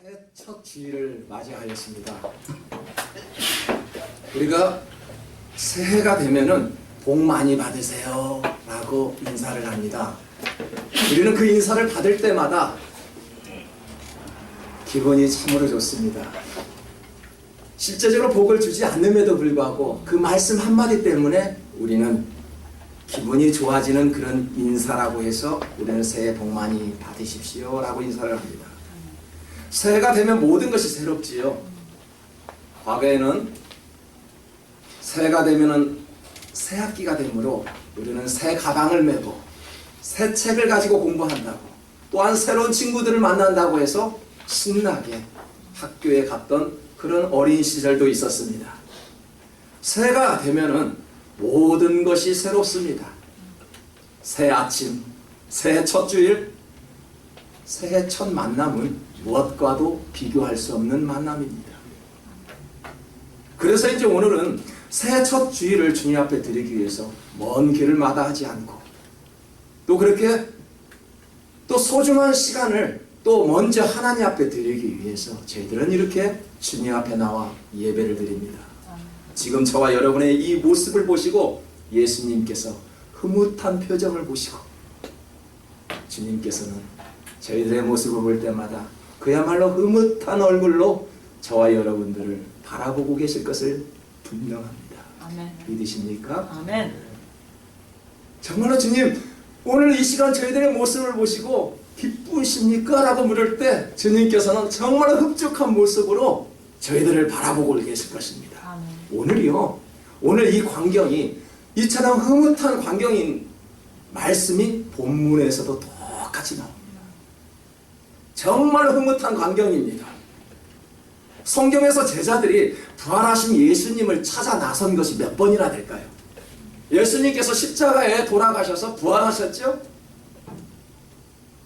새해 첫 주일을 맞이하였습니다. 우리가 새해가 되면은 복 많이 받으세요 라고 인사를 합니다. 우리는 그 인사를 받을 때마다 기분이 참으로 좋습니다. 실제적으로 복을 주지 않음에도 불구하고 그 말씀 한마디 때문에 우리는 기분이 좋아지는 그런 인사라고 해서 우리는 새해 복 많이 받으십시오 라고 인사를 합니다. 새해가 되면 모든 것이 새롭지요. 과거에는 새해가 되면은 새 학기가 되므로 우리는 새 가방을 메고 새 책을 가지고 공부한다고, 또한 새로운 친구들을 만난다고 해서 신나게 학교에 갔던 그런 어린 시절도 있었습니다. 새해가 되면은 모든 것이 새롭습니다. 새 아침, 새해 첫 주일, 새해 첫 만남은 무엇과도 비교할 수 없는 만남입니다. 그래서 이제 오늘은 새해 첫 주일을 주님 앞에 드리기 위해서 먼 길을 마다하지 않고, 또 그렇게 또 소중한 시간을 또 먼저 하나님 앞에 드리기 위해서 저희들은 이렇게 주님 앞에 나와 예배를 드립니다. 지금 저와 여러분의 이 모습을 보시고 예수님께서 흐뭇한 표정을 보시고 주님께서는 저희들의 모습을 볼 때마다 그야말로 흐뭇한 얼굴로 저와 여러분들을 바라보고 계실 것을 분명합니다. 아멘. 믿으십니까? 아멘. 정말로 주님, 오늘 이 시간 저희들의 모습을 보시고 기쁘십니까? 라고 물을 때 주님께서는 정말 흡족한 모습으로 저희들을 바라보고 계실 것입니다. 아멘. 오늘이요, 오늘 이 광경이, 이처럼 흐뭇한 광경인 말씀이 본문에서도 똑같이 나옵니다. 정말 흐뭇한 광경입니다. 성경에서 제자들이 부활하신 예수님을 찾아 나선 것이 몇 번이나 될까요? 예수님께서 십자가에 돌아가셔서 부활하셨죠?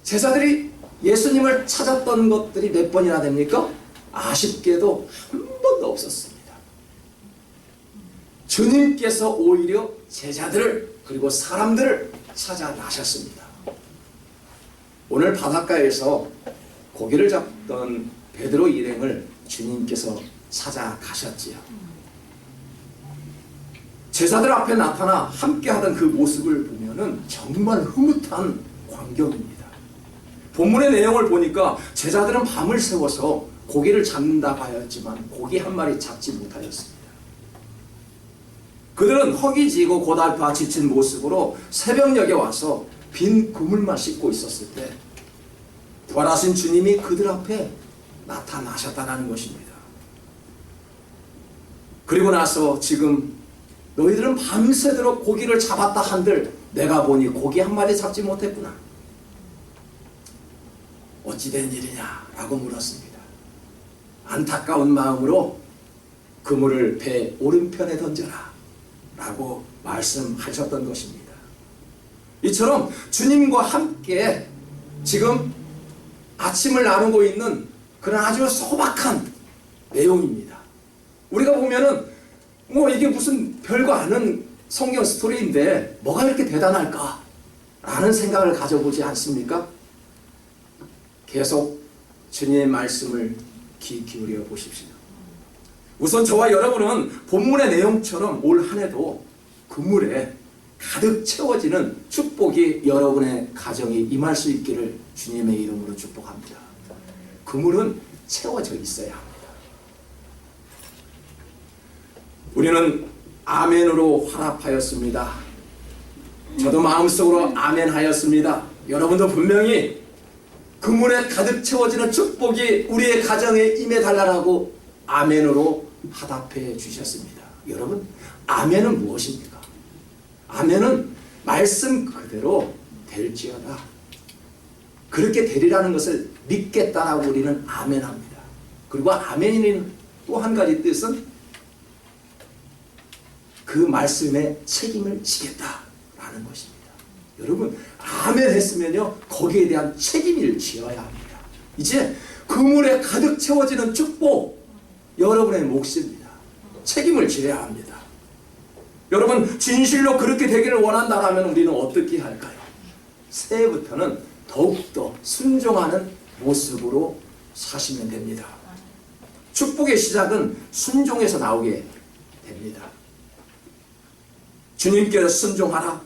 제자들이 예수님을 찾았던 것들이 몇 번이나 됩니까? 아쉽게도 한 번도 없었습니다. 주님께서 오히려 제자들을, 그리고 사람들을 찾아 나셨습니다. 오늘 바닷가에서 고기를 잡던 베드로 일행을 주님께서 찾아가셨지요. 제자들 앞에 나타나 함께하던 그 모습을 보면은 정말 흐뭇한 광경입니다. 본문의 내용을 보니까 제자들은 밤을 새워서 고기를 잡는다고 하였지만 고기 한 마리 잡지 못하였습니다. 그들은 허기지고 고달파 지친 모습으로 새벽녘에 와서 빈 그물만 씻고 있었을 때 부활하신 주님이 그들 앞에 나타나셨다는 것입니다. 그리고 나서 지금 너희들은 밤새도록 고기를 잡았다 한들 내가 보니 고기 한 마리 잡지 못했구나. 어찌된 일이냐? 라고 물었습니다. 안타까운 마음으로 그물을 배 오른편에 던져라 라고 말씀하셨던 것입니다. 이처럼 주님과 함께 지금 아침을 나누고 있는 그런 아주 소박한 내용입니다. 우리가 보면은 이게 무슨 별거 아닌 성경 스토리인데 뭐가 이렇게 대단할까? 라는 생각을 가져보지 않습니까? 계속 주님의 말씀을 귀 기울여 보십시오. 우선 저와 여러분은 본문의 내용처럼 올 한 해도 그물에 가득 채워지는 축복이 여러분의 가정에 임할 수 있기를 주님의 이름으로 축복합니다. 그물은 채워져 있어야 합니다. 우리는 아멘으로 화답하였습니다. 저도 마음속으로 아멘 하였습니다. 여러분도 분명히 그물에 가득 채워지는 축복이 우리의 가정에 임해달라고 아멘으로 화답해 주셨습니다. 여러분, 아멘은 무엇입니까? 아멘은 말씀 그대로 될지어다, 그렇게 되리라는 것을 믿겠다라고 우리는 아멘합니다. 그리고 아멘이는 또 한 가지 뜻은 그 말씀에 책임을 지겠다라는 것입니다. 여러분, 아멘 했으면요 거기에 대한 책임을 지어야 합니다. 이제 그물에 가득 채워지는 축복, 여러분의 몫입니다. 책임을 지어야 합니다. 여러분, 진실로 그렇게 되기를 원한다면 우리는 어떻게 할까요? 새해부터는 더욱더 순종하는 모습으로 사시면 됩니다. 축복의 시작은 순종에서 나오게 됩니다. 주님께서 순종하라.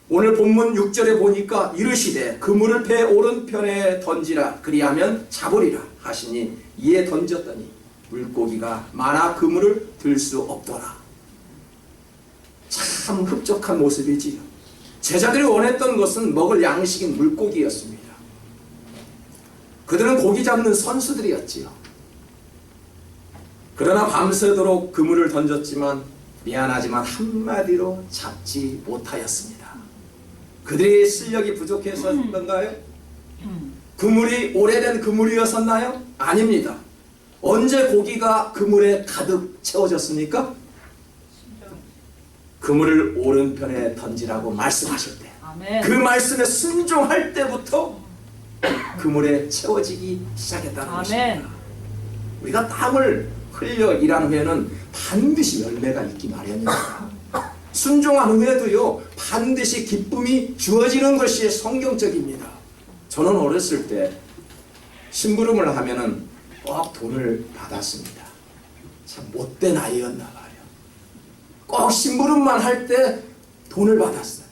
오늘 본문 6절에 보니까 이르시되 그물을 배 오른편에 던지라 그리하면 잡으리라 하시니 이에 던졌더니 물고기가 많아 그물을 들 수 없더라. 참 흡족한 모습이지요. 제자들이 원했던 것은 먹을 양식인 물고기였습니다. 그들은 고기 잡는 선수들이었지요. 그러나 밤새도록 그물을 던졌지만 미안하지만 한마디로 잡지 못하였습니다. 그들의 실력이 부족해서였던가요? 그물이 오래된 그물이었었나요? 아닙니다. 언제 고기가 그물에 가득 채워졌습니까? 그물을 오른편에 던지라고 말씀하실 때, 아멘. 그 말씀에 순종할 때부터 그물에 채워지기 시작했다는 아멘. 것입니다. 우리가 땀을 흘려 일한 후에는 반드시 열매가 있기 마련입니다. 순종한 후에도요 반드시 기쁨이 주어지는 것이 성경적입니다. 저는 어렸을 때 심부름을 하면은 꼭 돈을 받았습니다. 참 못된 아이였나 봐요. 꼭 심부름만 할 때 돈을 받았어요.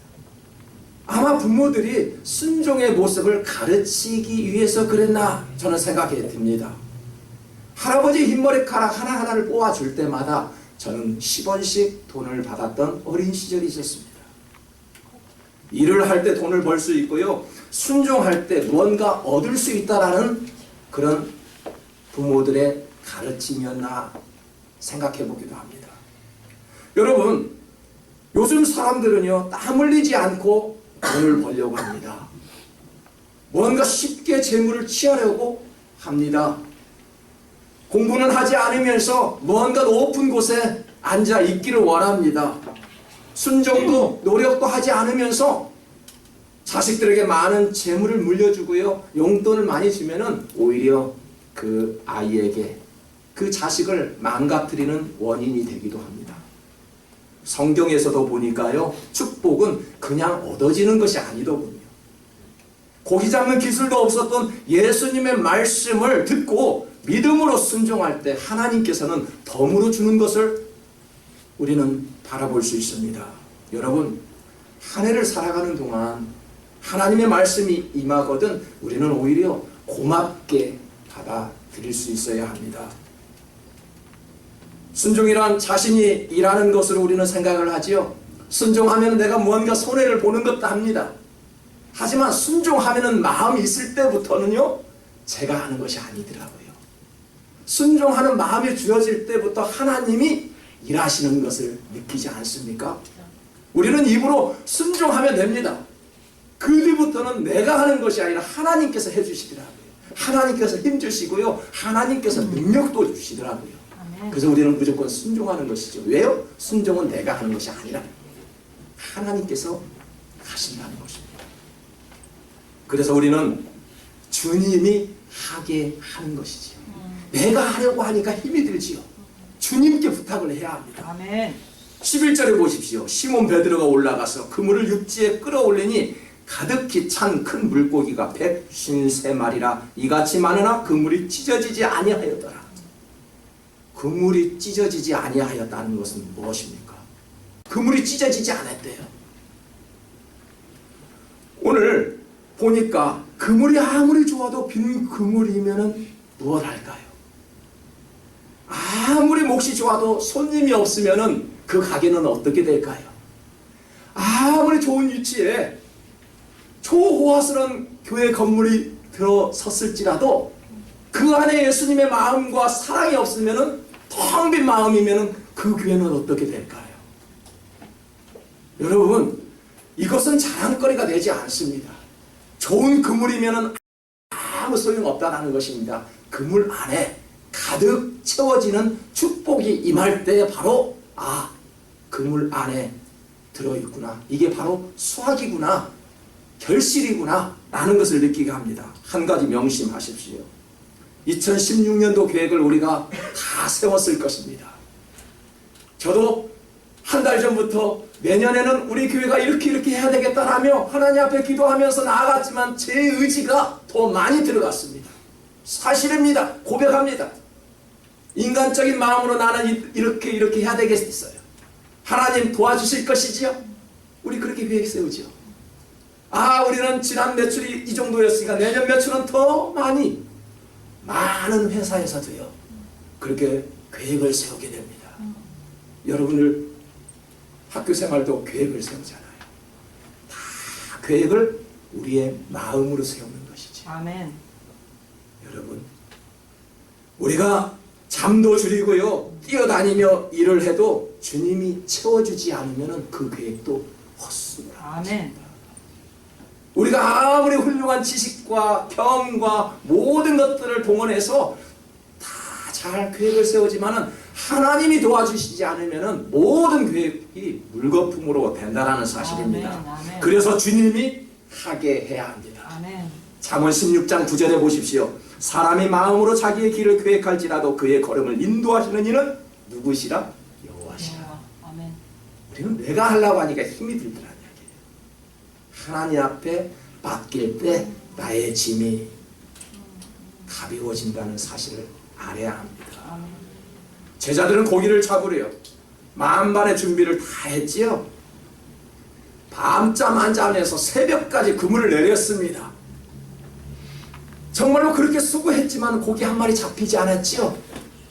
아마 부모들이 순종의 모습을 가르치기 위해서 그랬나 저는 생각이 듭니다. 할아버지 흰머리카락 하나하나를 뽑아줄 때마다 저는 10원씩 돈을 받았던 어린 시절이 있었습니다. 일을 할 때 돈을 벌 수 있고요. 순종할 때 무언가 얻을 수 있다라는 그런 부모들의 가르침이었나 생각해 보기도 합니다. 여러분, 요즘 사람들은요, 땀 흘리지 않고 돈을 벌려고 합니다. 뭔가 쉽게 재물을 취하려고 합니다. 공부는 하지 않으면서 무언가 높은 곳에 앉아 있기를 원합니다. 순종도 노력도 하지 않으면서 자식들에게 많은 재물을 물려주고요. 용돈을 많이 주면은 오히려 그 아이에게 그 자식을 망가뜨리는 원인이 되기도 합니다. 성경에서도 보니까요. 축복은 그냥 얻어지는 것이 아니더군요. 고기 잡는 기술도 없었던 예수님의 말씀을 듣고 믿음으로 순종할 때 하나님께서는 덤으로 주는 것을 우리는 바라볼 수 있습니다. 여러분, 한 해를 살아가는 동안 하나님의 말씀이 임하거든 우리는 오히려 고맙게 받아들일 수 있어야 합니다. 순종이란 자신이 일하는 것으로 우리는 생각을 하지요. 순종하면 내가 무언가 손해를 보는 것도 합니다. 하지만 순종하면 마음이 있을 때부터는요, 제가 하는 것이 아니더라고요. 순종하는 마음이 주어질 때부터 하나님이 일하시는 것을 느끼지 않습니까? 우리는 입으로 순종하면 됩니다. 그 뒤부터는 내가 하는 것이 아니라 하나님께서 해주시더라고요. 하나님께서 힘주시고요. 하나님께서 능력도 주시더라고요. 그래서 우리는 무조건 순종하는 것이죠. 왜요? 순종은 내가 하는 것이 아니라 하나님께서 하신다는 것입니다. 그래서 우리는 주님이 하게 하는 것이지요. 내가 하려고 하니까 힘이 들지요. 주님께 부탁을 해야 합니다. 아멘. 11절에 보십시오. 시몬 베드로가 올라가서 그물을 육지에 끌어올리니 가득히 찬 큰 물고기가 153마리라 이같이 많으나 그물이 찢어지지 아니하였더라. 그물이 찢어지지 아니하였다는 것은 무엇입니까? 그물이 찢어지지 않았대요. 오늘 보니까 그물이 아무리 좋아도 빈 그물이면은 무엇 할까요? 아무리 몫이 좋아도 손님이 없으면은 그 가게는 어떻게 될까요? 아무리 좋은 위치에 초호화스러운 교회 건물이 들어섰을지라도 그 안에 예수님의 마음과 사랑이 없으면은 텅 빈 마음이면은 그 교회는 어떻게 될까요? 여러분, 이것은 자랑거리가 되지 않습니다. 좋은 그물이면은 아무 소용없다는 것입니다. 그물 안에 가득 채워지는 축복이 임할 때 바로 그물 안에 들어있구나. 이게 바로 수확이구나. 결실이구나. 라는 것을 느끼게 합니다. 한 가지 명심하십시오. 2016년도 계획을 우리가 다 세웠을 것입니다. 저도 한 달 전부터 내년에는 우리 교회가 이렇게 해야 되겠다라며 하나님 앞에 기도하면서 나아갔지만 제 의지가 더 많이 들어갔습니다. 사실입니다. 고백합니다. 인간적인 마음으로 나는 이렇게 해야 되겠어요. 하나님 도와주실 것이지요. 우리 그렇게 계획 세우죠. 우리는 지난 매출이 이 정도였으니까 내년 매출은 더 많은 회사에서도요 그렇게 계획을 세우게 됩니다. 여러분들 학교 생활도 계획을 세우잖아요. 다 계획을 우리의 마음으로 세우는 것이지. 아멘. 여러분, 우리가 잠도 줄이고요 뛰어다니며 일을 해도 주님이 채워주지 않으면 그 계획도 헛수고라. 아멘. 우리가 아무리 훌륭한 지식과 경험과 모든 것들을 동원해서 다 잘 계획을 세우지만은 하나님이 도와주시지 않으면 모든 계획이 물거품으로 된다는 사실입니다. 아멘, 아멘. 그래서 주님이 하게 해야 합니다. 아멘. 잠언 16장 9절에 보십시오. 사람이 마음으로 자기의 길을 계획할지라도 그의 걸음을 인도하시는 이는 누구시라? 여호와시라. 아멘. 우리는 내가 하려고 하니까 힘이 들더라는 이야기예요. 하나님 앞에 맡길 때 나의 짐이 가벼워진다는 사실을 알아야 합니다. 아멘. 제자들은 고기를 잡으려요 만반의 준비를 다 했지요. 밤잠 안 자면서 새벽까지 그물을 내렸습니다. 정말로 그렇게 수고했지만 고기 한 마리 잡히지 않았지요.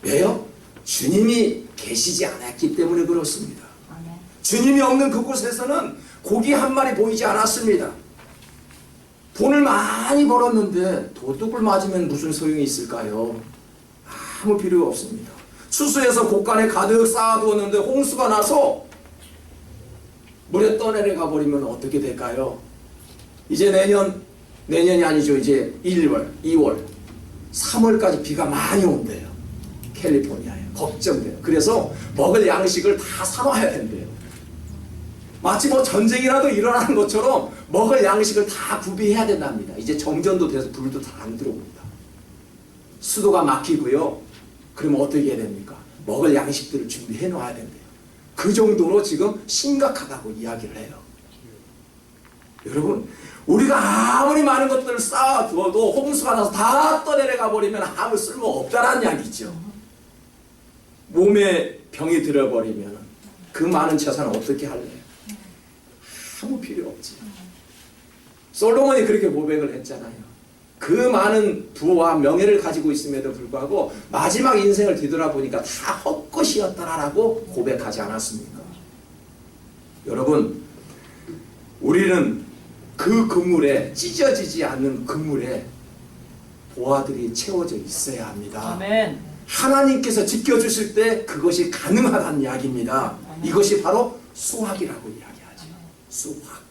왜요? 주님이 계시지 않았기 때문에 그렇습니다. 아멘. 주님이 없는 그곳에서는 고기 한 마리 보이지 않았습니다. 돈을 많이 벌었는데 도둑을 맞으면 무슨 소용이 있을까요? 아무 필요 없습니다. 추수해서 곳간에 가득 쌓아두었는데 홍수가 나서 물에 떠내려가 버리면 어떻게 될까요? 이제 내년이 아니죠. 이제 1월, 2월, 3월까지 비가 많이 온대요. 캘리포니아에. 걱정돼요. 그래서 먹을 양식을 다 사놔야 된대요. 마치 전쟁이라도 일어나는 것처럼 먹을 양식을 다 구비해야 된답니다. 이제 정전도 돼서 불도 다 안 들어옵니다. 수도가 막히고요. 그러면 어떻게 해야 됩니까? 먹을 양식들을 준비해 놔야 된대요. 그 정도로 지금 심각하다고 이야기를 해요. 여러분, 우리가 아무리 많은 것들을 쌓아두어도 홍수가 나서 다 떠내려가 버리면 아무 쓸모 없다는 이야기죠. 몸에 병이 들어버리면 그 많은 재산을 어떻게 할래요? 아무 필요 없지. 솔로몬이 그렇게 고백을 했잖아요. 그 많은 부와 명예를 가지고 있음에도 불구하고 마지막 인생을 뒤돌아보니까 다 헛것이었다라고 고백하지 않았습니까? 여러분, 우리는 그 그물에 찢어지지 않는 그물에 보화들이 채워져 있어야 합니다. 아멘. 하나님께서 지켜주실 때 그것이 가능하다는 이야기입니다. 아멘. 이것이 바로 수확이라고 이야기하죠. 수확.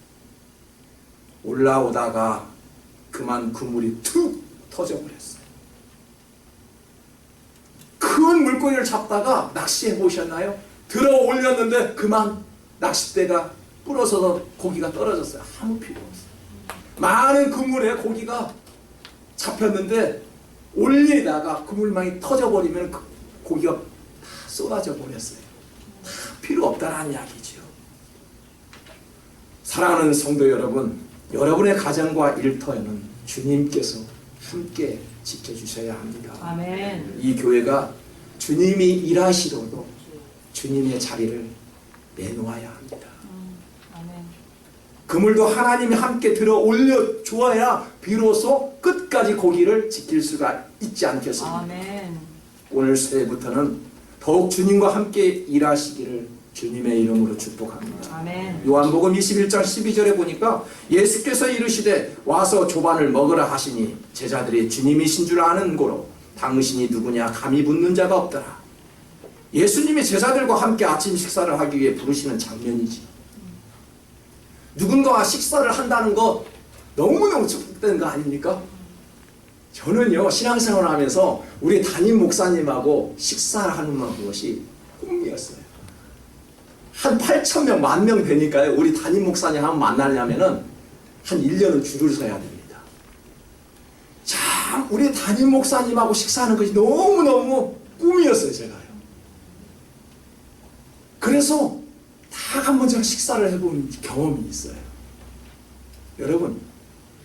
올라오다가 그만 그물이 툭 터져버렸어요. 큰 물고기를 잡다가 낚시해 보셨나요? 들어 올렸는데 그만 낚싯대가 부러져서 고기가 떨어졌어요. 아무 필요 없어요. 많은 그물에 고기가 잡혔는데 올리다가 그물망이 터져버리면 그 고기가 다 쏟아져 버렸어요. 다 필요 없다는 이야기죠. 사랑하는 성도 여러분, 여러분의 가정과 일터에는 주님께서 함께 지켜주셔야 합니다. 아멘. 이 교회가 주님이 일하시더라도 주님의 자리를 내놓아야 합니다. 아멘. 그물도 하나님이 함께 들어 올려 주어야 비로소 끝까지 고기를 지킬 수가 있지 않겠습니까? 아멘. 오늘 새해부터는 더욱 주님과 함께 일하시기를 주님의 이름으로 축복합니다. 아멘. 요한복음 21장 12절에 보니까 예수께서 이르시되 와서 조반을 먹으라 하시니 제자들이 주님이신 줄 아는 고로 당신이 누구냐 감히 묻는 자가 없더라. 예수님이 제자들과 함께 아침 식사를 하기 위해 부르시는 장면이지. 누군가와 식사를 한다는 거 너무너무 축복되는 거 아닙니까? 저는요 신앙생활을 하면서 우리 담임 목사님하고 식사를 하는 것이 꿈이었어요. 한 8,000명, 10,000명 되니까요. 우리 담임 목사님 한번 만나려면은 한 1년은 줄을 서야 됩니다. 참 우리 담임 목사님하고 식사하는 것이 너무너무 꿈이었어요. 제가요. 그래서 딱 한 번 제가 식사를 해본 경험이 있어요. 여러분,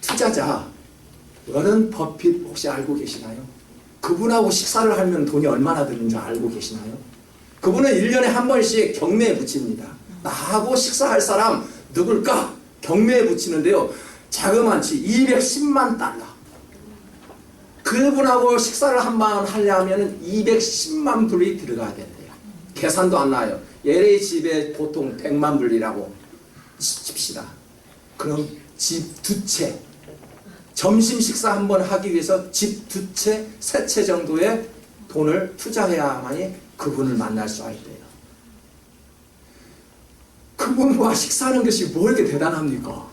투자자 워런 버핏 혹시 알고 계시나요? 그분하고 식사를 하면 돈이 얼마나 드는 줄 알고 계시나요? 그분은 1년에 한 번씩 경매에 붙입니다. 나하고 식사할 사람 누굴까? 경매에 붙이는데요. 자그만치 210만 달러. 그분하고 식사를 한 번 하려면 210만 불이 들어가야 된대요. 계산도 안 나요. LA 집에 보통 100만 불이라고 칩시다. 그럼 집 2채, 점심 식사 한 번 하기 위해서 집 2채, 3채 정도의 돈을 투자해야만이 그분을 만날 수가 있대요. 그분과 식사하는 것이 뭐 이렇게 대단합니까?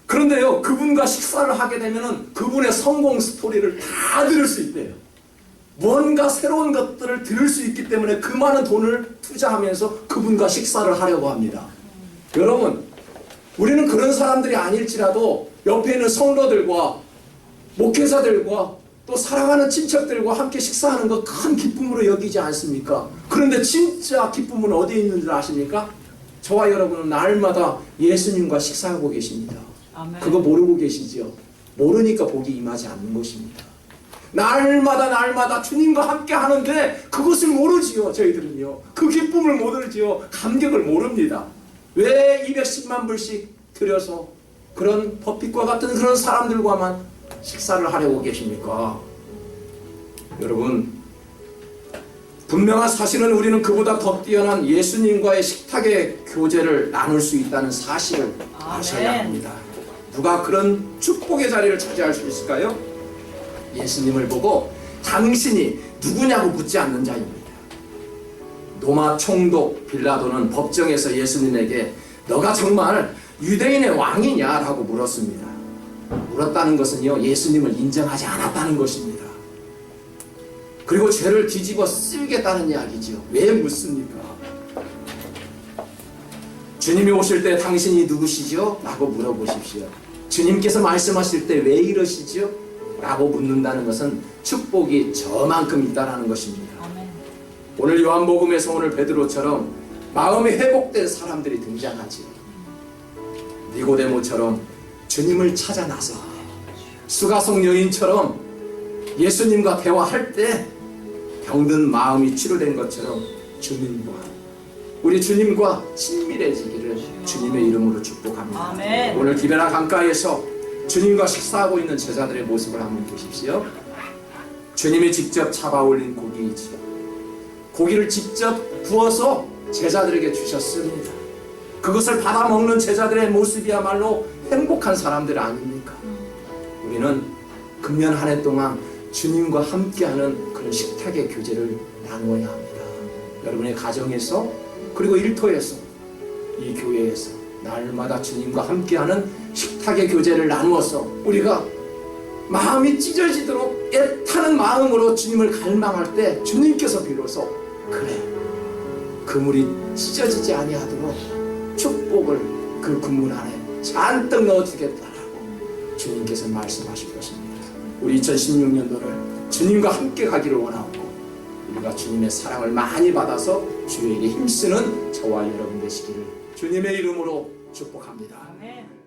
그런데요, 그분과 식사를 하게 되면 그분의 성공 스토리를 다 들을 수 있대요. 뭔가 새로운 것들을 들을 수 있기 때문에 그 많은 돈을 투자하면서 그분과 식사를 하려고 합니다. 여러분, 우리는 그런 사람들이 아닐지라도 옆에 있는 성도들과 목회자들과 또 사랑하는 친척들과 함께 식사하는 거 큰 기쁨으로 여기지 않습니까? 그런데 진짜 기쁨은 어디에 있는 줄 아십니까? 저와 여러분은 날마다 예수님과 식사하고 계십니다. 아멘. 그거 모르고 계시죠? 모르니까 복이 임하지 않는 것입니다. 날마다 주님과 함께 하는데 그것을 모르지요. 저희들은요. 그 기쁨을 모르지요. 감격을 모릅니다. 왜 210만 불씩 들여서 그런 버핏과 같은 그런 사람들과만 식사를 하려고 계십니까? 여러분, 분명한 사실은 우리는 그보다 더 뛰어난 예수님과의 식탁의 교제를 나눌 수 있다는 사실을 아셔야 합니다. 누가 그런 축복의 자리를 차지할 수 있을까요? 예수님을 보고 당신이 누구냐고 묻지 않는 자입니다. 로마 총독 빌라도는 법정에서 예수님에게 너가 정말 유대인의 왕이냐라고 물었습니다. 물었다는 것은요, 예수님을 인정하지 않았다는 것입니다. 그리고 죄를 뒤집어 쓰겠다는 이야기죠. 왜 묻습니까? 주님이 오실 때 당신이 누구시죠? 라고 물어보십시오. 주님께서 말씀하실 때 왜 이러시죠? 라고 묻는다는 것은 축복이 저만큼 있다는 것입니다. 아멘. 오늘 요한복음에서 오늘 베드로처럼 마음이 회복된 사람들이 등장하지요. 니고데모처럼 주님을 찾아 나서 수가성 여인처럼 예수님과 대화할 때 병든 마음이 치료된 것처럼 우리 주님과 친밀해지기를 주님의 이름으로 축복합니다. 아멘. 오늘 기베나 강가에서 주님과 식사하고 있는 제자들의 모습을 한번 보십시오. 주님이 직접 잡아 올린 고기이지요. 고기를 직접 구워서 제자들에게 주셨습니다. 그것을 받아 먹는 제자들의 모습이야말로 행복한 사람들 아닙니까? 우리는 금년 한 해 동안 주님과 함께하는 그런 식탁의 교제를 나누어야 합니다. 여러분의 가정에서 그리고 일터에서 이 교회에서 날마다 주님과 함께하는 식탁의 교제를 나누어서 우리가 마음이 찢어지도록 애타는 마음으로 주님을 갈망할 때 주님께서 비로소 그래 그물이 찢어지지 아니하도록 축복을 그 그물 안에 잔뜩 넣어주겠다라고 주님께서 말씀하실 것입니다. 우리 2016년도를 주님과 함께 가기를 원하고 우리가 주님의 사랑을 많이 받아서 주에게 힘쓰는 저와 여러분 되시기를 주님의 이름으로 축복합니다. 아멘.